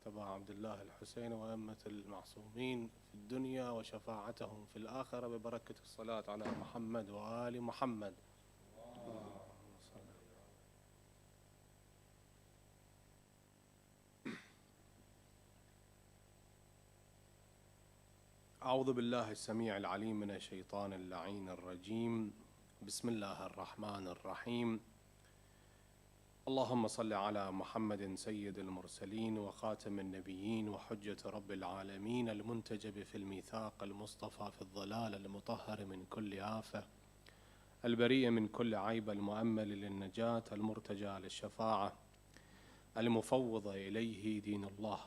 أبا عبد الله الحسين وأئمة المعصومين في الدنيا وشفاعتهم في الآخرة ببركة الصلاة على محمد وآل محمد. أعوذ بالله السميع العليم من الشيطان اللعين الرجيم. بسم الله الرحمن الرحيم. اللهم صل على محمد سيد المرسلين وخاتم النبيين وحجة رب العالمين المنتجب في الميثاق المصطفى في الضلال المطهر من كل آفة البريء من كل عيب المؤمل للنجاة المرتجى للشفاعة المفوض إليه دين الله.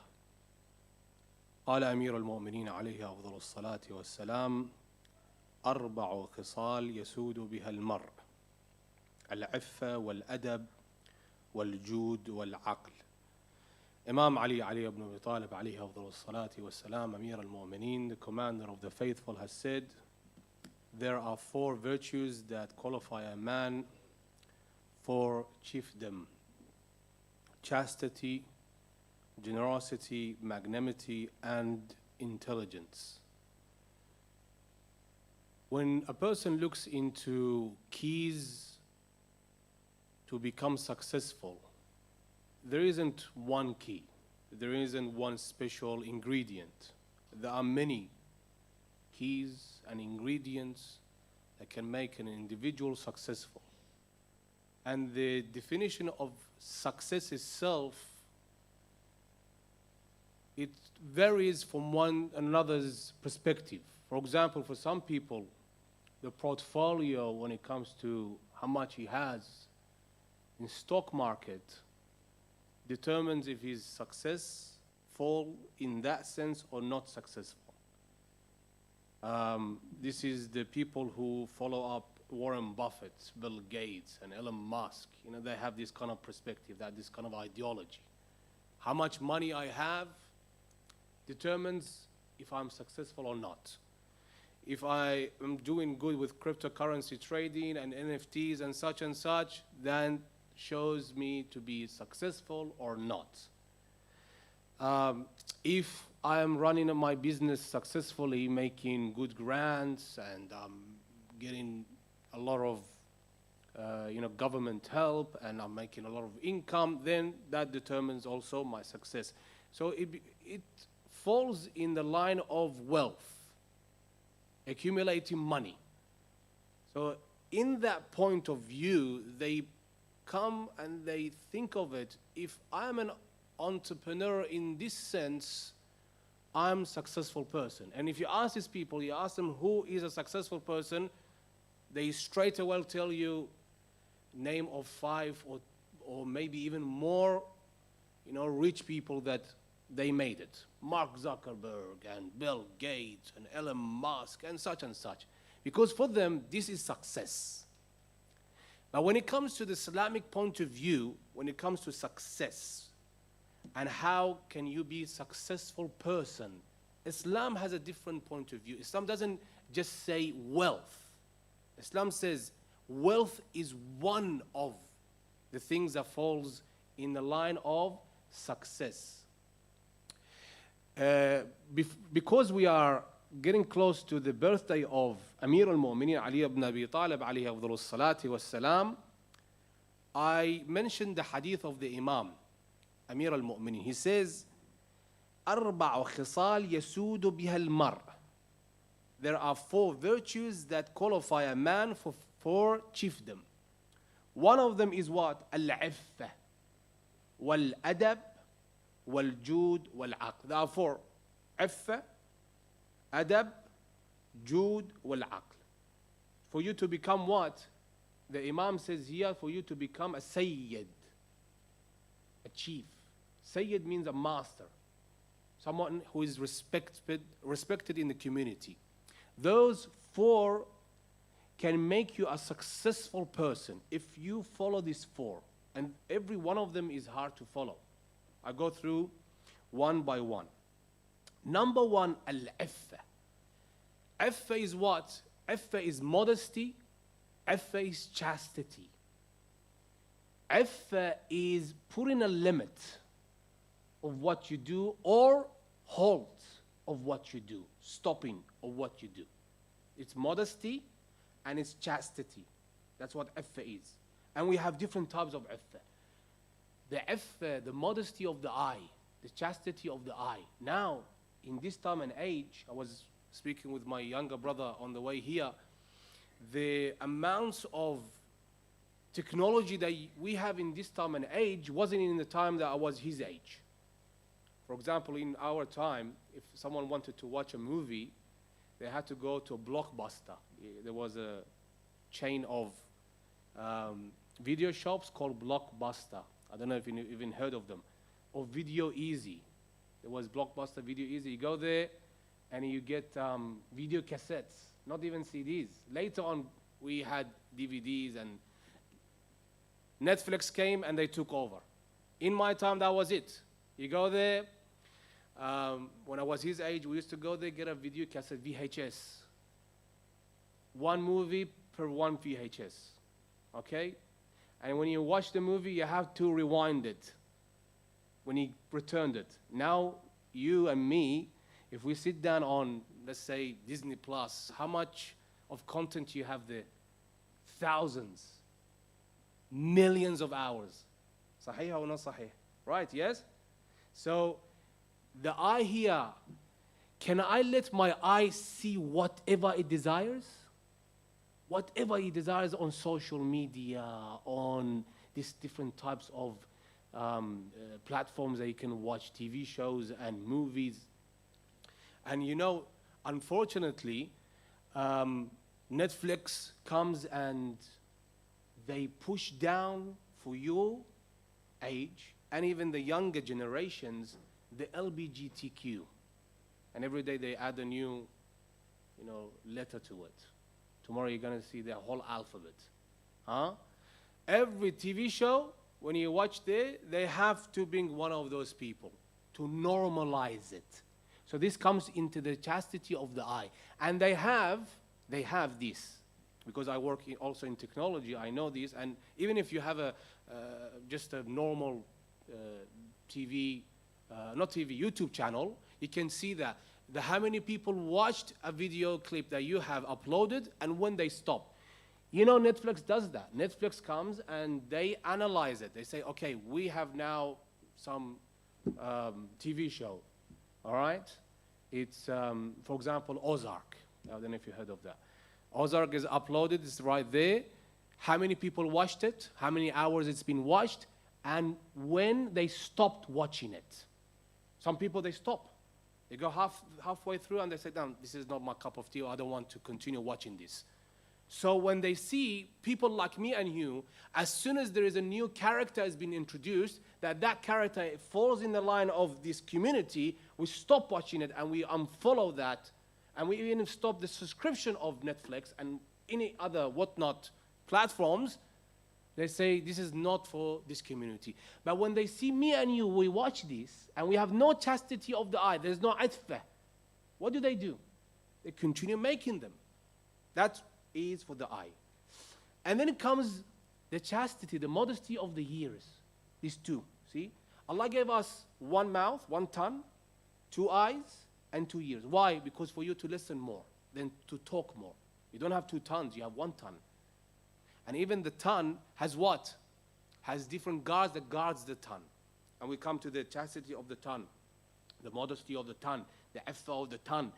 قال أمير المؤمنين عليه أفضل الصلاة والسلام: 4 خصال يسود بها المرء: العفة والأدب والجود والعقل. Imam Ali ibn Abi Talib عليه أفضل الصلاة والسلام, Amir al-Mu'mineen, the commander of the faithful, has said, there are 4 virtues that qualify a man for chiefdom: chastity, generosity, magnanimity, and intelligence. When a person looks into keys to become successful, there isn't one key. There isn't one special ingredient. There are many keys and ingredients that can make an individual successful. And the definition of success itself, it varies from one another's perspective. For example, for some people, the portfolio, when it comes to how much he has in stock market, determines if he's successful in that sense or not successful. This is the people who follow up Warren Buffett, Bill Gates, and Elon Musk. You know, they have this kind of perspective, that this kind of ideology. How much money I have determines if I'm successful or not. If I am doing good with cryptocurrency trading and NFTs and such, then shows me to be successful or not. If I am running my business successfully, making good grants and getting a lot of government help, and I'm making a lot of income, then that determines also my success. So it falls in the line of wealth, accumulating money. So in that point of view, they come and they think of it, if I'm an entrepreneur in this sense, I'm a successful person. And if you ask these people, you ask them who is a successful person, they straight away tell you name of 5 or maybe even more, rich people that they made it. Mark Zuckerberg and Bill Gates and Elon Musk and such. Because for them, this is success. But when it comes to the Islamic point of view, when it comes to success and how can you be a successful person, Islam has a different point of view. Islam doesn't just say wealth. Islam says wealth is one of the things that falls in the line of success. Because we are getting close to the birthday of Amir al-Mu'mineen Ali ibn Abi Talib alayhi afdalus salati was salam, I mentioned the hadith of the Imam, Amir al-Mu'mineen. He says, 4 خصال يسود بها المرء. There are 4 virtues that qualify a man for chiefdom. One of them is what? Al-'iffah, wal-adab, wal-jud, wal-aql. There are 4. Iffah, adab, jud, wal-aql. For you to become what? The Imam says here, for you to become a sayyid, a chief. Sayyid means a master, someone who is respected in the community. Those 4 can make you a successful person if you follow these 4. And every one of them is hard to follow. I go through one by one. Number 1, al-'iffah. 'Iffah is what? 'Iffah is modesty. 'Iffah is chastity. 'Iffah is putting a limit of what you do or halt of what you do, stopping of what you do. It's modesty and it's chastity. That's what iffa is. And we have different types of iffa. The iffa, the modesty of the eye, the chastity of the eye. Now, in this time and age, I was speaking with my younger brother on the way here, the amounts of technology that we have in this time and age wasn't in the time that I was his age. For example, in our time, if someone wanted to watch a movie, they had to go to a Blockbuster. There was a chain of video shops called Blockbuster. I don't know if you even heard of them. Or Video Easy. There was Blockbuster, Video Easy. You go there and you get video cassettes, not even CDs. Later on, we had DVDs, and Netflix came and they took over. In my time, that was it. You go there. When I was his age, we used to go there, get a video cassette, VHS. One movie per one VHS, okay? And when you watch the movie, you have to rewind it when he returned it. Now, you and me, if we sit down on, let's say, Disney Plus, how much of content you have there? Thousands, millions of hours. Sahih or not sahih? Right, yes? So, the eye here, can I let my eye see whatever it desires? Whatever it desires on social media, on these different types of platforms that you can watch TV shows and movies. And you know, unfortunately, Netflix comes and they push down for your age and even the younger generations the LGBTQ, and every day they add a new, letter to it. Tomorrow you're gonna see the whole alphabet, huh? Every TV show, when you watch there, they have to bring one of those people to normalize it. So this comes into the chastity of the eye, and they have this, because I work also in technology. I know this, and even if you have just a normal TV. YouTube channel, you can see that how many people watched a video clip that you have uploaded and when they stop. You know, Netflix does that. Netflix comes and they analyze it. They say, okay, we have now some TV show, all right? It's, for example, Ozark. I don't know if you heard of that. Ozark is uploaded, it's right there. How many people watched it? How many hours it's been watched? And when they stopped watching it. Some people, they stop. They go halfway through and they say, no, this is not my cup of tea, or I don't want to continue watching this. So when they see people like me and you, as soon as there is a new character has been introduced, that character falls in the line of this community, we stop watching it and we unfollow that, and we even stop the subscription of Netflix and any other whatnot platforms. They say, this is not for this community. But when they see me and you, we watch this, and we have no chastity of the eye, there's no itfah. What do? They continue making them. That is for the eye. And then it comes the chastity, the modesty of the ears. These two, see? Allah gave us one mouth, one tongue, 2 eyes, and 2 ears. Why? Because for you to listen more, than to talk more. You don't have 2 tongues, you have 1 tongue. And even the tongue has what? Has different guards that guards the tongue. And we come to the chastity of the tongue, the modesty of the tongue, the iffa of the tongue.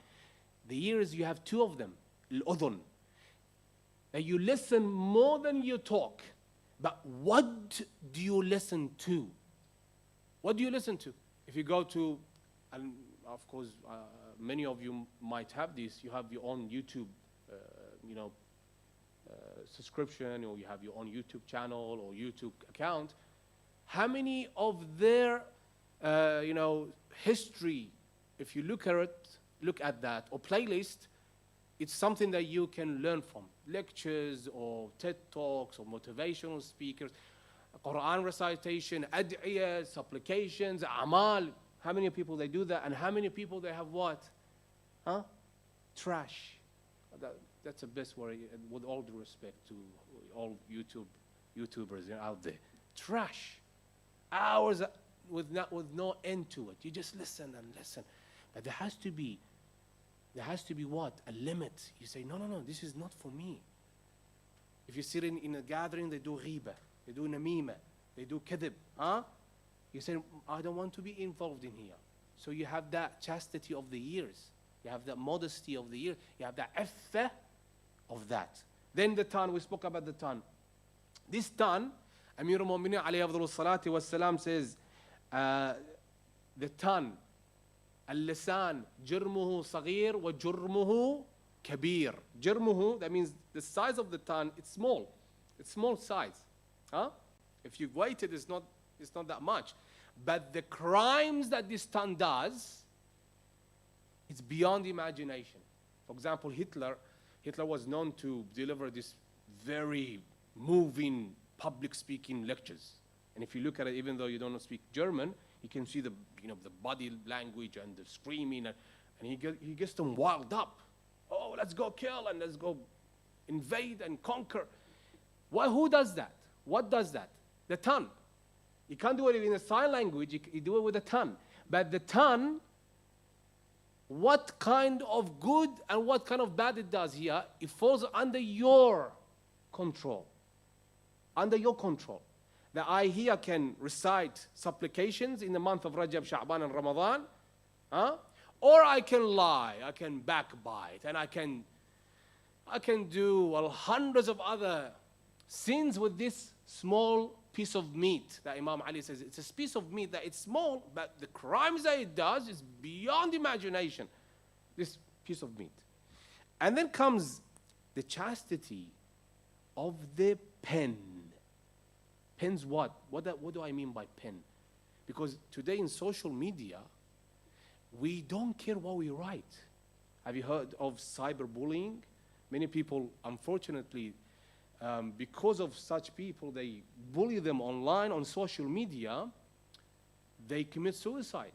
The ears, you have 2 of them, al-udhun. And you listen more than you talk. But what do you listen to? What do you listen to? If you go to, and of course, many of you might have this, you have your own YouTube, subscription, or you have your own YouTube channel or YouTube account. How many of their, history, if you look at that, or playlist, it's something that you can learn from. Lectures or TED Talks or motivational speakers, Quran recitation, ad'iyah, supplications, amal. How many people they do that, and how many people they have what? Trash. That's the best word, with all due respect to all YouTubers out there. Trash. Hours, with no end to it. You just listen and listen. But there has to be what? A limit. You say, no, this is not for me. If you sit in a gathering, they do ghiba, they do namima, they do kadhib. You say, I don't want to be involved in here. So you have that chastity of the ears. You have that modesty of the ear. You have that iffah of that. Then the tongue, we spoke about the tongue. This tongue, Amir al-Mu'minin alayhi afdhalu salati wa salam says, the tongue, al-lisan, jirmuhu saghir wa jurmuhu kabir. Jirmuhu, that means the size of the tongue, it's small. It's small size. If you weight it, it's not that much. But the crimes that this tongue does, it's beyond imagination. For example, Hitler was known to deliver this very moving public speaking lectures. And if you look at it, even though you don't speak German, you can see the body language and the screaming, and he gets them wild up. Oh, let's go kill and let's go invade and conquer. Who does that? What does that? The tongue. You can't do it in a sign language, you do it with the tongue. But the tongue, what kind of good and what kind of bad it does here, it falls under your control. Under your control. That I here can recite supplications in the month of Rajab, Sha'ban and Ramadan. Or I can lie, I can backbite, and I can do hundreds of other sins with this small piece of meat that Imam Ali says. It's a piece of meat that it's small, but the crimes that it does is beyond imagination. This piece of meat. And then comes the chastity of the pen. Pen's what? What do I mean by pen? Because today in social media, we don't care what we write. Have you heard of cyberbullying? Many people, unfortunately, because of such people, they bully them online, on social media, they commit suicide.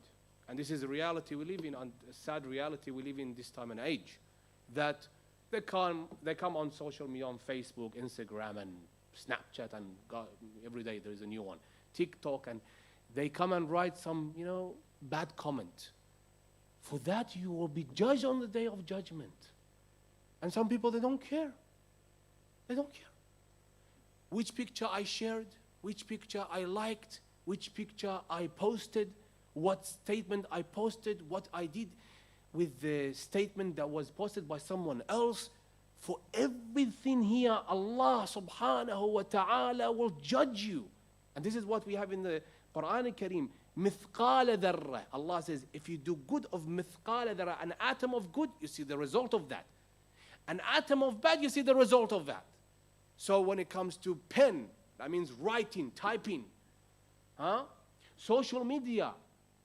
And this is a reality we live in, and a sad reality we live in this time and age. That they come on social media, on Facebook, Instagram, and Snapchat, and God, every day there is a new one, TikTok, and they come and write some, bad comment. For that, you will be judged on the day of judgment. And some people, they don't care. They don't care. Which picture I shared, which picture I liked, which picture I posted, what statement I posted, what I did with the statement that was posted by someone else. For everything here, Allah subhanahu wa ta'ala will judge you. And this is what we have in the Quran al-Kareem. Mithqala dharra. Allah says, if you do good of mithqala dharra, an atom of good, you see the result of that. An atom of bad, you see the result of that. So when it comes to pen, that means writing, typing. Social media,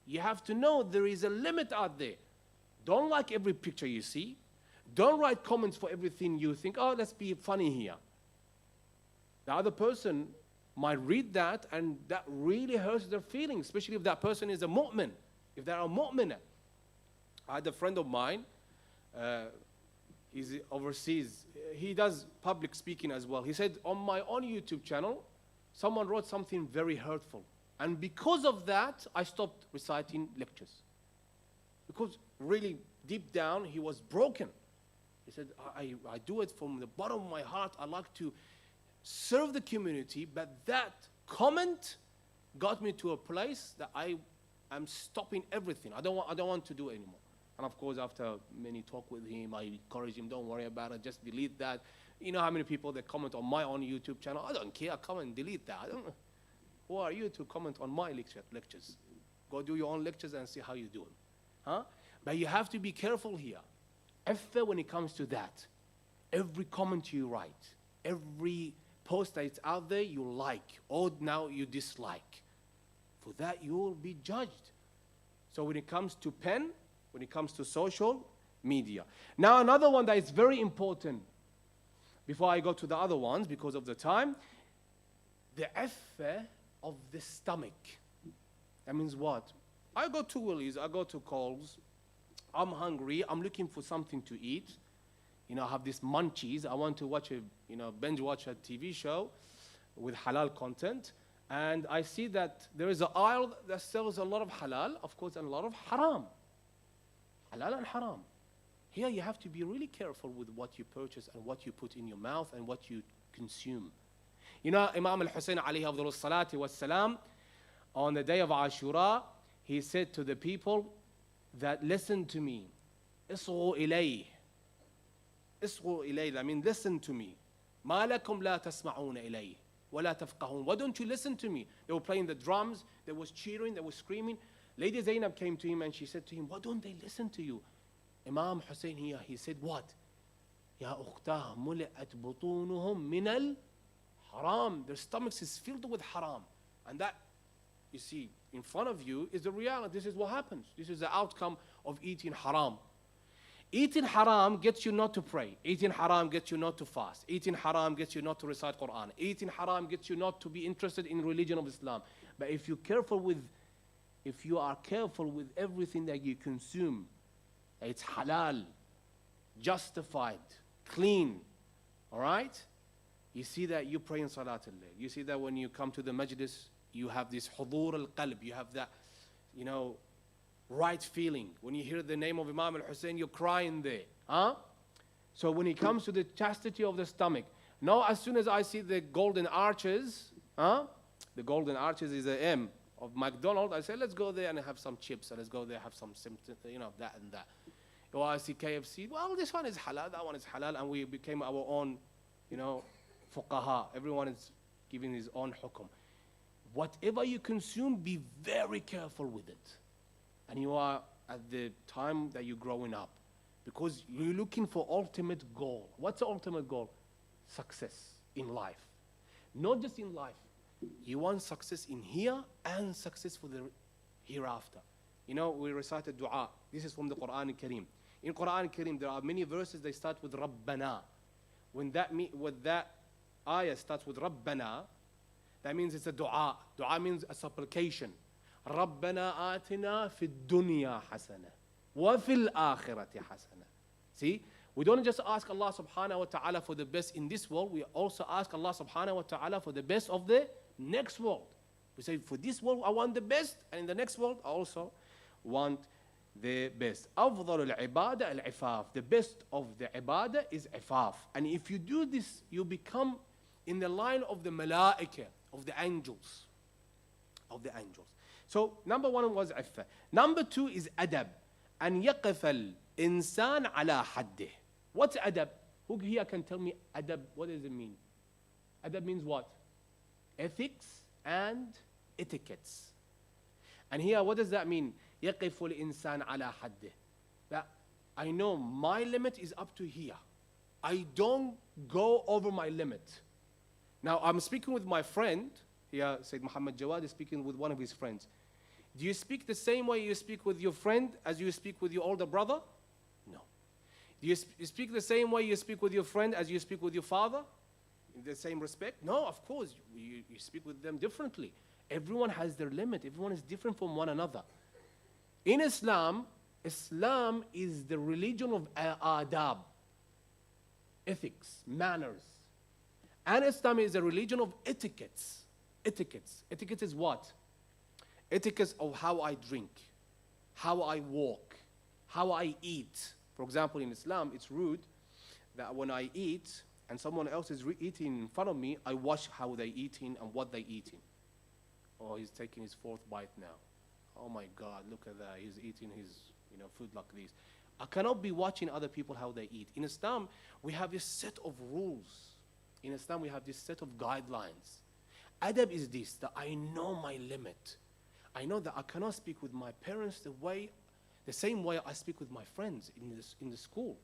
you have to know there is a limit out there. Don't like every picture you see. Don't write comments for everything you think, oh, let's be funny here. The other person might read that, and that really hurts their feelings, especially if that person is a mu'min, if they are a mu'minah. I had a friend of mine, he's overseas. He does public speaking as well. He said, on my own YouTube channel, someone wrote something very hurtful. And because of that, I stopped reciting lectures. Because really, deep down, he was broken. He said, I do it from the bottom of my heart. I like to serve the community, but that comment got me to a place that I am stopping everything. I don't want to do it anymore. And of course, after many talk with him, I encourage him, don't worry about it, just delete that. You know how many people that comment on my own YouTube channel? I don't care, come and delete that. Who are you to comment on my lectures? Go do your own lectures and see how you do them. But you have to be careful here. When it comes to that, every comment you write, every post that's out there you like, or now you dislike, for that you will be judged. So when it comes to pen, when it comes to social media. Now another one that is very important, before I go to the other ones because of the time, the affair of the stomach. That means what? I go to Willie's, I go to Coles, I'm hungry, I'm looking for something to eat. I have these munchies, I want to watch binge watch a TV show with halal content. And I see that there is an aisle that sells a lot of halal, of course, and a lot of haram. Halal and haram. Here you have to be really careful with what you purchase and what you put in your mouth and what you consume. You know, Imam al-Hussein alayhi afdalus salati was salam, on the day of Ashura, he said to the people that listen to me. Isghu ilayh. Isghu ilayh, I mean listen to me. Ma lakum la tasma'una ilayh. وَلَا تَفْقَهُونَ. Why don't you listen to me? They were playing the drums, they was cheering, they were screaming. Lady Zainab came to him and she said to him, why don't they listen to you? Imam Hussein here, he said what? يَا أُخْتَاهَ مُلِئَتْ بُطُونُهُمْ مِنَ الْحَرَامِ. Their stomachs is filled with haram. And that, you see, in front of you is the reality. This is what happens. This is the outcome of eating haram. Eating haram gets you not to pray. Eating haram gets you not to fast. Eating haram gets you not to recite Quran. Eating haram gets you not to be interested in religion of Islam. But if you are careful with everything that you consume, it's halal, justified, clean, all right? You see that you pray in Salat al-Layl. You see that when you come to the majlis, you have this hudur al-qalb. You have that, you know, right feeling. When you hear the name of Imam al-Hussein, you're crying there. Huh? So when it comes to the chastity of the stomach, now as soon as I see the golden arches, the golden arches is the M of McDonald's, I say, let's go there and have some chips, and let's go there and have some, you know, that and that. Or I see KFC, well, this one is halal, that one is halal, and we became our own, you know, fuqaha. Everyone is giving his own hukum. Whatever you consume, be very careful with it. And you are at the time that you're growing up, because you're looking for ultimate goal. What's the ultimate goal? Success in life. Not just in life. You want success in here and success for the hereafter. You know, we recited dua. This is from the Quran al-Kareem. In Quran al-Kareem, there are many verses that start with Rabbana. When that ayah starts with Rabbana, that means it's a dua. Dua means a supplication. رَبَّنَا آتِنَا فِي الدُّنْيَا حَسَنَةً وَفِي الْآخِرَةِ حَسَنَةً. See, we don't just ask Allah subhanahu wa ta'ala for the best in this world, we also ask Allah subhanahu wa ta'ala for the best of the next world. We say, for this world I want the best, and in the next world I also want the best. أفضل العبادة العفاف. The best of the ibadah is ifaf. And if you do this, you become in the line of the malaika, of the angels. Of the angels. So number one was عفة. Number two is adab. أن يقف الإنسان على حده. What's adab? Who here can tell me adab? What does it mean? Adab means what? Ethics and etiquettes. And here, what does that mean? يقف الإنسان على حده. That I know my limit is up to here. I don't go over my limit. Now I'm speaking with my friend. Here, Sayyid Muhammad Jawad is speaking with one of his friends. Do you speak the same way you speak with your friend as you speak with your older brother? No. Do you speak the same way you speak with your friend as you speak with your father? In the same respect? No, of course. You speak with them differently. Everyone has their limit. Everyone is different from one another. In Islam, Islam is the religion of adab, ethics, manners. And Islam is a religion of etiquettes. Etiquettes. Etiquette is what? Etiquette of how I drink, how I walk, how I eat. For example, in Islam, it's rude that when I eat and someone else is eating in front of me, I watch how they eating and what they eating. Oh, he's taking his fourth bite now. Oh my God, look at that. He's eating his, food like this. I cannot be watching other people how they eat. In Islam, we have this set of rules. In Islam, we have this set of guidelines. Adab is this, that I know my limit. I know that I cannot speak with my parents the same way I speak with my friends in the school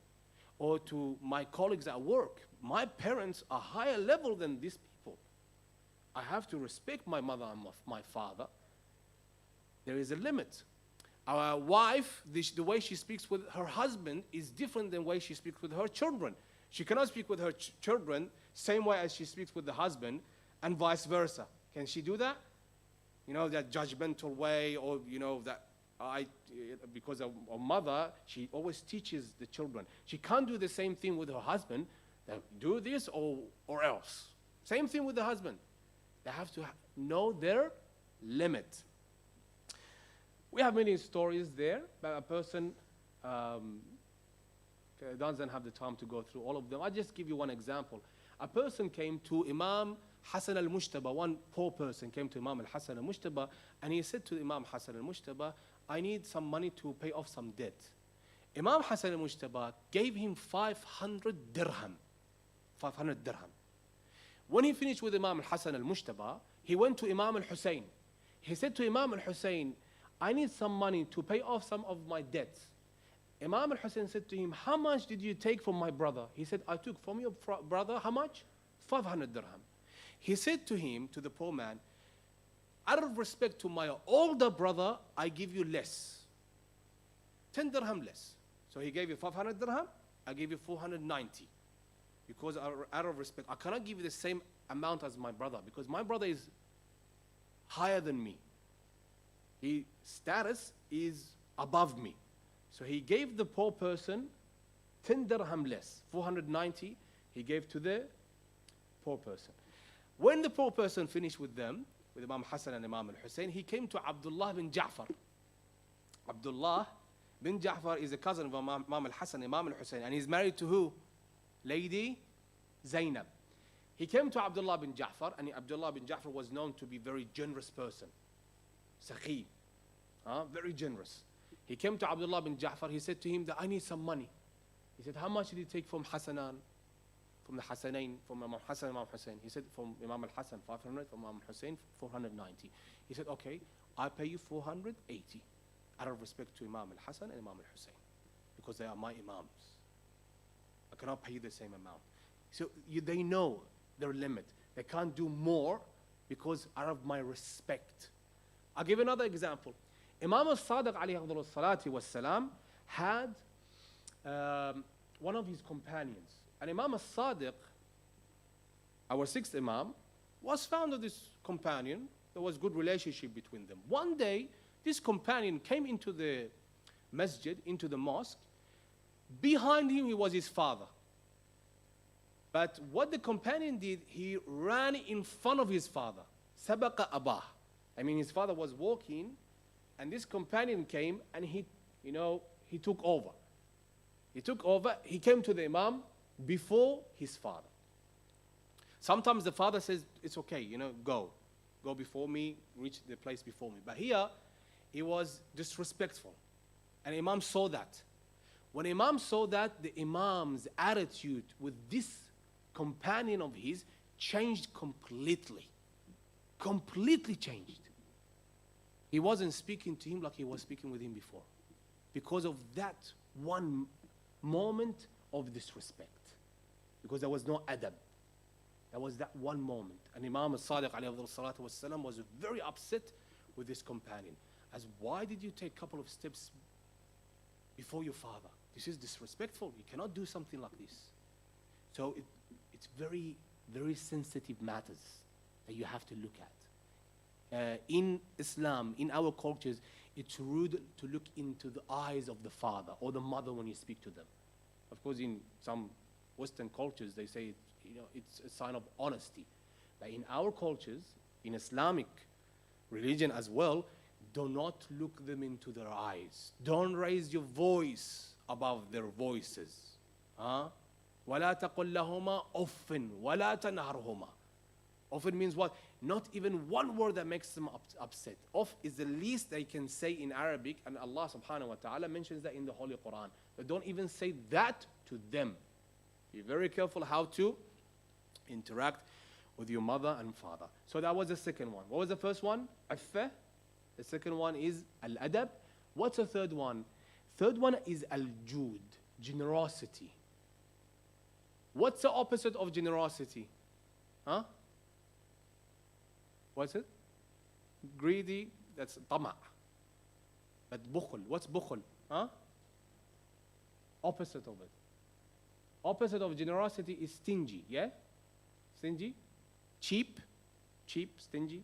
or to my colleagues at work. My parents are higher level than these people. I have to respect my mother and my father. There is a limit. Our wife, the way she speaks with her husband is different than the way she speaks with her children. She cannot speak with her children same way as she speaks with the husband and vice versa. Can she do that? That judgmental way, or that because of mother, she always teaches the children. She can't do the same thing with her husband, that do this or else. Same thing with the husband. They have to know their limit. We have many stories there, but a person doesn't have the time to go through all of them. I'll just give you one example. A person came to Imam Hassan al-Mujtaba, one poor person came to Imam al-Hassan al-Mujtaba, and he said to Imam Hassan al-Mujtaba, I need some money to pay off some debt. Imam Hassan al-Mujtaba gave him 500 dirham. 500 dirham. When he finished with Imam al-Hassan al-Mujtaba, he went to Imam al-Hussein. He said to Imam al-Hussein, I need some money to pay off some of my debts. Imam al-Hussein said to him, how much did you take from my brother? He said, I took from your brother, how much? 500 dirham. He said to him, to the poor man, out of respect to my older brother, I give you less. 10 dirham less. So he gave you 500 dirham, I gave you 490. Because out of respect, I cannot give you the same amount as my brother, because my brother is higher than me. His status is above me. So he gave the poor person 10 dirham less, 490, he gave to the poor person. When the poor person finished with them, with Imam Hassan and Imam al-Hussein, he came to Abdullah bin Ja'far. Abdullah bin Ja'far is a cousin of Imam al-Hassan, Imam al-Hussein, and he's married to who? Lady Zainab. He came to Abdullah bin Ja'far, and Abdullah bin Ja'far was known to be a very generous person. Sakhi, very generous. He came to Abdullah bin Ja'far, he said to him that I need some money. He said, how much did he take from Hassanan? From the Hassanain, from Imam Hassan and Imam Hussein. He said from Imam al-Hassan 500, from Imam Hussein 490. He said, okay, I pay you 480 out of respect to Imam al-Hassan and Imam al-Hussein, because they are my imams. I cannot pay you the same amount. So they know their limit. They can't do more because out of my respect. I'll give another example. Imam al-Sadiq alayhi afdalus salati was salam had one of his companions. And Imam al-Sadiq, our sixth Imam, was found of this companion. There was good relationship between them. One day, this companion came into the masjid, into the mosque. Behind him, he was his father. But what the companion did, he ran in front of his father. Sabaqa abah. I mean, his father was walking, and this companion came, and he took over. He took over, he came to the Imam before his father. Sometimes the father says, it's okay, go before me, reach the place before me. But here, he was disrespectful. And Imam saw that. When Imam saw that, the Imam's attitude with this companion of his changed completely. Completely changed. He wasn't speaking to him like he was speaking with him before, because of that one moment of disrespect. Because there was no adab. There was that one moment. And Imam al-Sadiq alayhi salatu wasalam was very upset with this companion. As, why did you take a couple of steps before your father? This is disrespectful. You cannot do something like this. So it's very, very sensitive matters that you have to look at. In Islam, in our cultures, it's rude to look into the eyes of the father or the mother when you speak to them. Of course, in some Western cultures, they say it's a sign of honesty. But in our cultures, in Islamic religion as well, do not look them into their eyes. Don't raise your voice above their voices. وَلَا تَقُلْ لَهُمَا أُفٍّ وَلَا تَنْهَرْهُمَا. Often means what? Not even one word that makes them upset. Off is the least they can say in Arabic, and Allah subhanahu wa ta'ala mentions that in the Holy Quran. But don't even say that to them. Be very careful how to interact with your mother and father. So that was the second one. What was the first one? Affah. The second one is al-adab. What's the third one? Third one is al-jud, generosity. What's the opposite of generosity? Huh? What's it? Greedy, that's tama'. But bukhul, what's bukhul? Huh? Opposite of it. Opposite of generosity is stingy, yeah? Stingy? Cheap, stingy.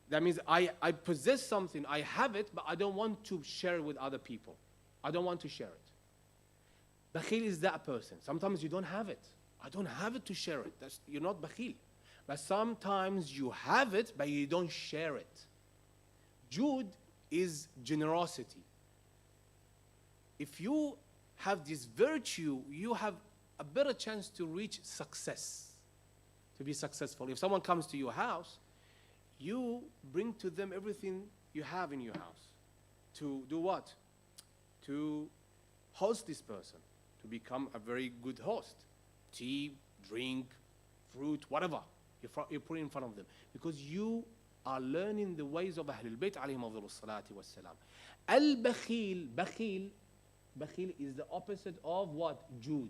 That means I possess something, I have it, but I don't want to share it with other people. I don't want to share it. Bakhil is that person. Sometimes you don't have it. I don't have it to share it. You're not bakhil. But sometimes you have it, but you don't share it. Jude is generosity. If you have this virtue, you have a better chance to reach success, to be successful. If someone comes to your house, you bring to them everything you have in your house. To do what? To host this person, to become a very good host. Tea, drink, fruit, whatever. You put it in front of them. Because you are learning the ways of Ahlul Bayt alayhim afdalu salati wassalam. Al-Bakhil, Bakhil is the opposite of what? Jude.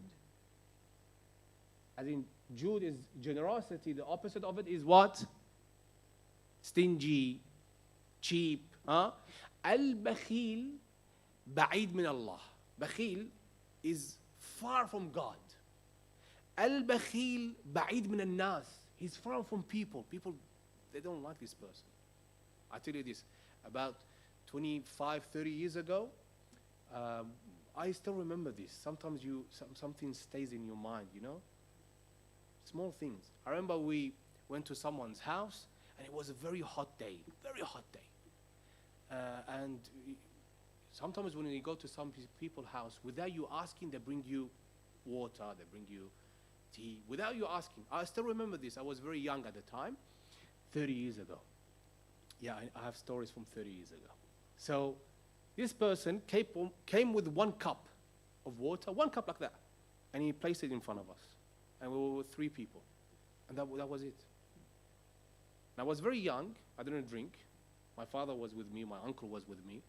As in, Jude is generosity. The opposite of it is what? Stingy, cheap. Huh? Al-Bakhil, ba'id min Allah. Bakhil is far from God. Al-Bakhil, ba'id min al-nas. He's far from people. People, they don't like this person. I tell you this, about 25, 30 years ago, I still remember this. Sometimes something stays in your mind, you know? Small things. I remember we went to someone's house, and it was a very hot day, very hot day. And sometimes when you go to some people's house, without you asking, they bring you water, they bring you tea, without you asking. I still remember this. I was very young at the time, 30 years ago. Yeah, I have stories from 30 years ago. So this person came with 1 cup of water, 1 cup like that, and he placed it in front of us. And we were 3 people. And that was it. And I was very young. I didn't drink. My father was with me. My uncle was with me.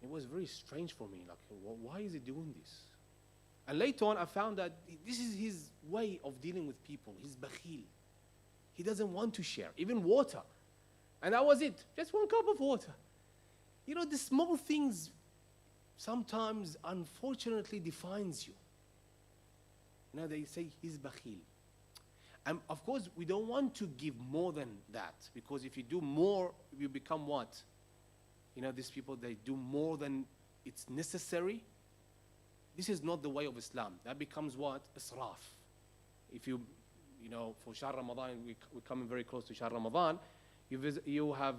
It was very strange for me. Like, why is he doing this? And later on, I found that this is his way of dealing with people. He's bakhil. He doesn't want to share, even water. And that was it. Just 1 cup of water. You know, the small things sometimes, unfortunately, defines you. You know, they say he's bakhil. And of course, we don't want to give more than that, because if you do more, you become what? You know, these people, they do more than it's necessary. This is not the way of Islam. That becomes what? Israf. If you know, for Shahr Ramadan, we're coming very close to Shahr Ramadan, you have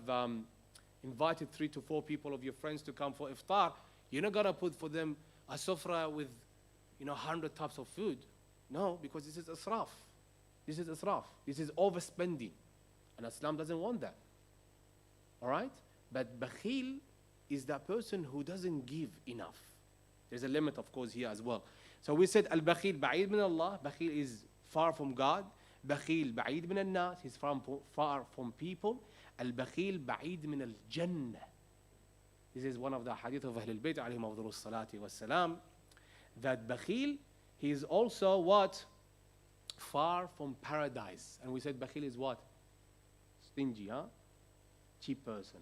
invited 3 to 4 people of your friends to come for iftar. You're not gonna put for them a sofra with, 100 types of food. No, because this is israf. This is israf. This is overspending. And Islam doesn't want that. All right? But bakhil is that person who doesn't give enough. There's a limit, of course, here as well. So we said al-bakhil ba'id min Allah. Bakhil is far from God. Bakhil ba'id min al-nas. He's far from people. Al-bakhil ba'id min al-jannah. This is one of the hadith of Ahlul Bayt alayhim afdalu salati wassalam. That bakhil, he is also what? Far from paradise. And we said bakhil is what? Stingy, huh? Cheap person.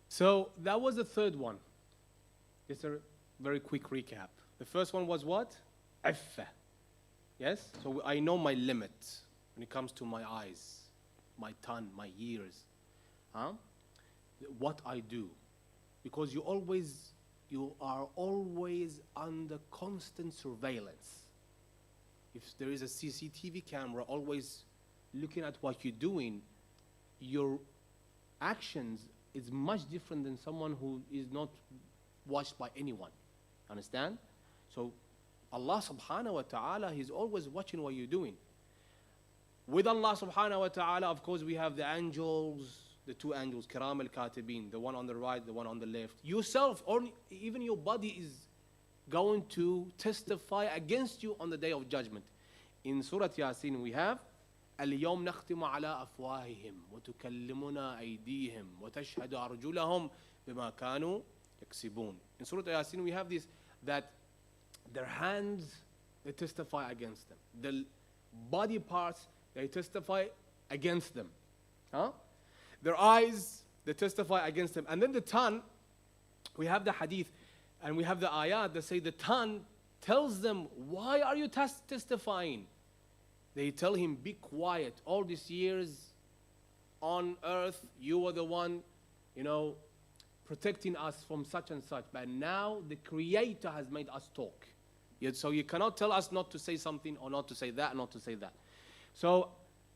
So that was the third one. Just a very quick recap. The first one was what? Iffa. Yes? So I know my limit when it comes to my eyes, my tongue, my ears. Huh? What I do. Because you are always under constant surveillance. If there is a CCTV camera always looking at what you're doing, your actions is much different than someone who is not watched by anyone. Understand? So Allah subhanahu wa ta'ala, He's always watching what you're doing. With Allah subhanahu wa ta'ala, of course, we have the angels, the two angels, Kiram al-Katibin, the one on the right, the one on the left. Yourself, or even your body is going to testify against you on the day of judgment. In Surah Yasin, we have اليوم نختم على أفواههم وتكلمنا أيديهم وتشهد أرجلهم بما كانوا يكسبون. In Surah Yasin, we have this, that their hands, they testify against them. The body parts, they testify against them. Huh? Their eyes, they testify against them. And then the tongue, we have the hadith and we have the ayat that say the tongue tells them, why are you testifying? They tell him, be quiet. All these years on earth, you were the one, protecting us from such and such. But now the Creator has made us talk. Yet, so you cannot tell us not to say something or not to say that, not to say that. So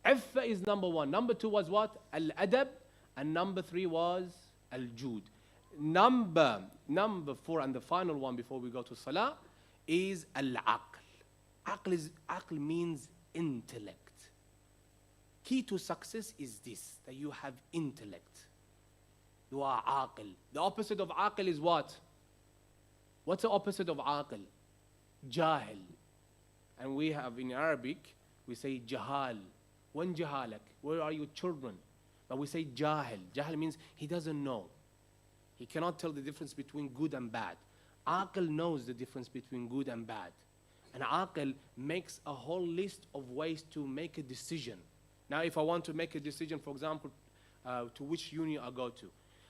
Iffa is number one. Number two was what? Al-adab. And number three was al-jud. Number four and the final one before we go to salah is al-aql. Aql means intellect. Key to success is this, that you have intellect. You are aql. The opposite of aql is what? What's the opposite of aql? Jahil. And we have in Arabic, we say jahal. When jahalak? Where are your children? But we say jahil. Jahil means he doesn't know. He cannot tell the difference between good and bad. Aql knows the difference between good and bad. And aql makes a whole list of ways to make a decision. Now, if I want to make a decision, for example, to which uni I go to,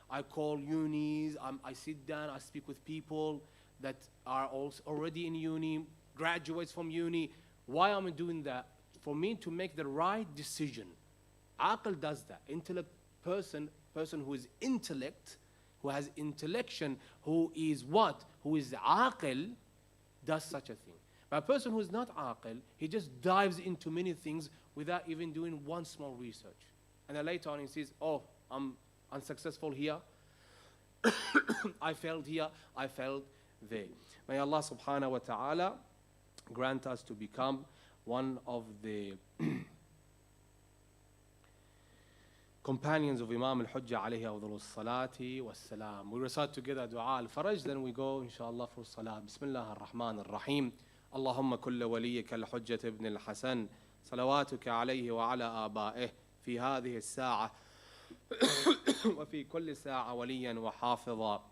I call unis, I sit down, I speak with people that are also already in uni, graduates from uni. Why am I doing that? For me to make the right decision. Aql does that. Intellect person who is intellect, who has intellection, who is what? Who is aql, does such a thing. But a person who is not aql, he just dives into many things without even doing one small research. And then later on he says, oh, I'm unsuccessful here. I failed here, I failed there. May Allah subhanahu wa ta'ala grant us to become one of the companions of Imam al-Hujjah alayhi afdalu salati wa salam. We recite together dua al-faraj, then we go inshallah for salah. Bismillah ar-Rahman ar-Rahim. اللهم كل وليك الحجة ابن الحسن صلواتك عليه وعلى آبائه في هذه الساعة وفي كل ساعة وليا وحافظا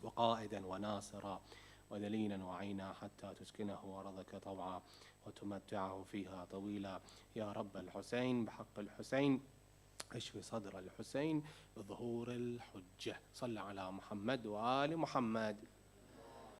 وقائدا وناصرا ودليلا وعينا حتى تسكنه أرضك طوعا وتمتعه فيها طويلا يا رب الحسين بحق الحسين اشفي صدر الحسين بظهور الحجة. صل على محمد وآل محمد.